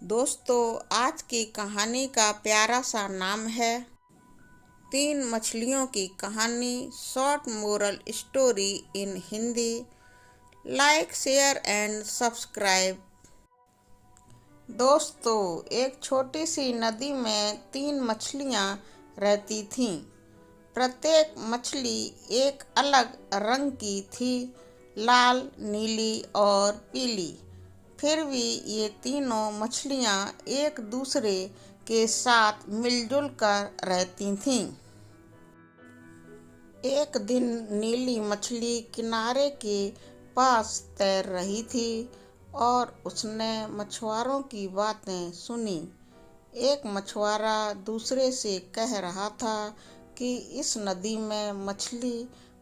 दोस्तों, आज की कहानी का प्यारा सा नाम है तीन मछलियों की कहानी। Short moral story in Hindi. Like, share and subscribe. दोस्तों, एक छोटी सी नदी में तीन मछलियाँ रहती थीं। प्रत्येक मछली एक अलग रंग की थी, लाल, नीली और पीली। फिर भी ये तीनों मछलियाँ एक दूसरे के साथ मिलजुल कर रहती थीं। एक दिन नीली मछली किनारे के पास तैर रही थी और उसने मछुआरों की बातें सुनी। एक मछुआरा दूसरे से कह रहा था कि इस नदी में मछली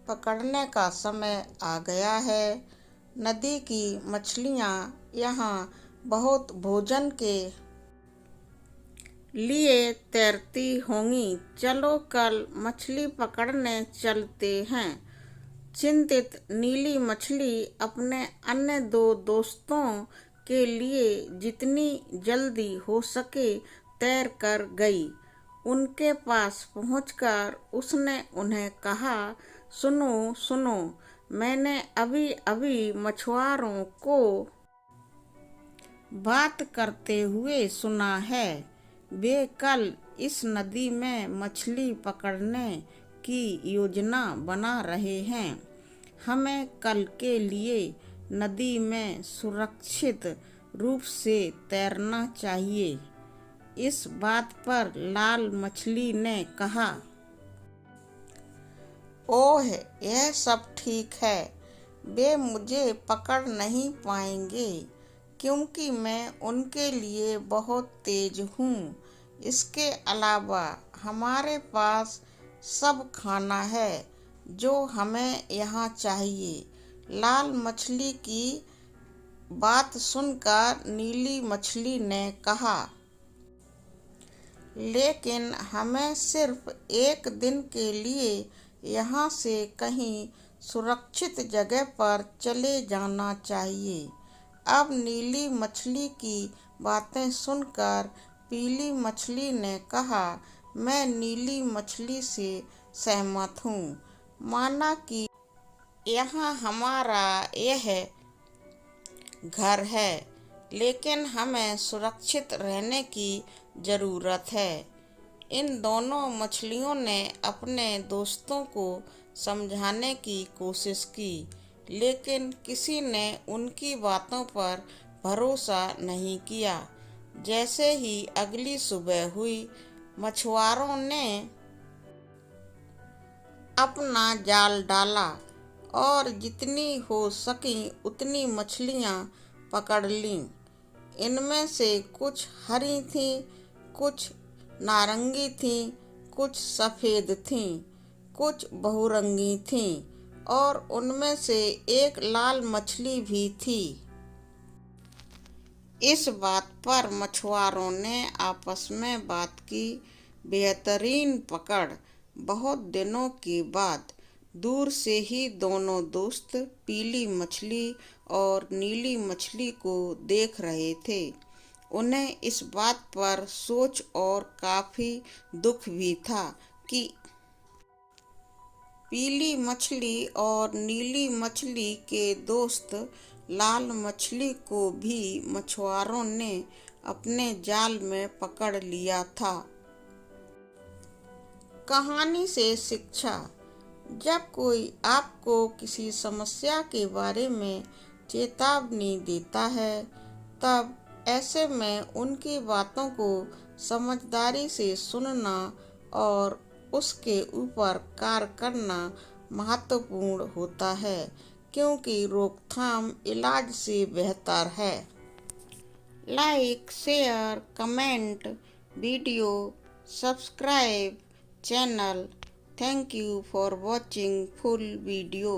पकड़ने का समय आ गया है। नदी की मछलियाँ यहाँ बहुत भोजन के लिए तैरती होंगी। चलो कल मछली पकड़ने चलते हैं। चिंतित नीली मछली अपने अन्य दो दोस्तों के लिए जितनी जल्दी हो सके तैर कर गई। उनके पास पहुंचकर उसने उन्हें कहा, सुनो सुनो, मैंने अभी अभी मछुआरों को बात करते हुए सुना है। वे कल इस नदी में मछली पकड़ने की योजना बना रहे हैं। हमें कल के लिए नदी में सुरक्षित रूप से तैरना चाहिए। इस बात पर लाल मछली ने कहा, ओह, यह सब ठीक है। वे मुझे पकड़ नहीं पाएंगे क्योंकि मैं उनके लिए बहुत तेज हूँ। इसके अलावा हमारे पास सब खाना है जो हमें यहाँ चाहिए। लाल मछली की बात सुनकर नीली मछली ने कहा, लेकिन हमें सिर्फ एक दिन के लिए यहाँ से कहीं सुरक्षित जगह पर चले जाना चाहिए। अब नीली मछली की बातें सुनकर पीली मछली ने कहा, मैं नीली मछली से सहमत हूँ। माना कि यहाँ हमारा यह घर है, लेकिन हमें सुरक्षित रहने की ज़रूरत है। इन दोनों मछलियों ने अपने दोस्तों को समझाने की कोशिश की, लेकिन किसी ने उनकी बातों पर भरोसा नहीं किया। जैसे ही अगली सुबह हुई, मछुआरों ने अपना जाल डाला और जितनी हो सकी उतनी मछलियाँ पकड़ लीं। इनमें से कुछ हरी थीं, कुछ नारंगी थीं, कुछ सफ़ेद थीं, कुछ बहुरंगी थीं और उनमें से एक लाल मछली भी थी। इस बात पर मछुआरों ने आपस में बात की। बेहतरीन पकड़। बहुत दिनों के बाद दूर से ही दोनों दोस्त पीली मछली और नीली मछली को देख रहे थे। उन्हें इस बात पर सोच और काफ़ी दुख भी था कि पीली मछली और नीली मछली के दोस्त लाल मछली को भी मछुआरों ने अपने जाल में पकड़ लिया था। कहानी से शिक्षा। जब कोई आपको किसी समस्या के बारे में चेतावनी देता है, तब ऐसे में उनकी बातों को समझदारी से सुनना और उसके ऊपर कार्य करना महत्वपूर्ण होता है, क्योंकि रोकथाम इलाज से बेहतर है। Like, share, comment, video, subscribe channel. Thank you for watching full video.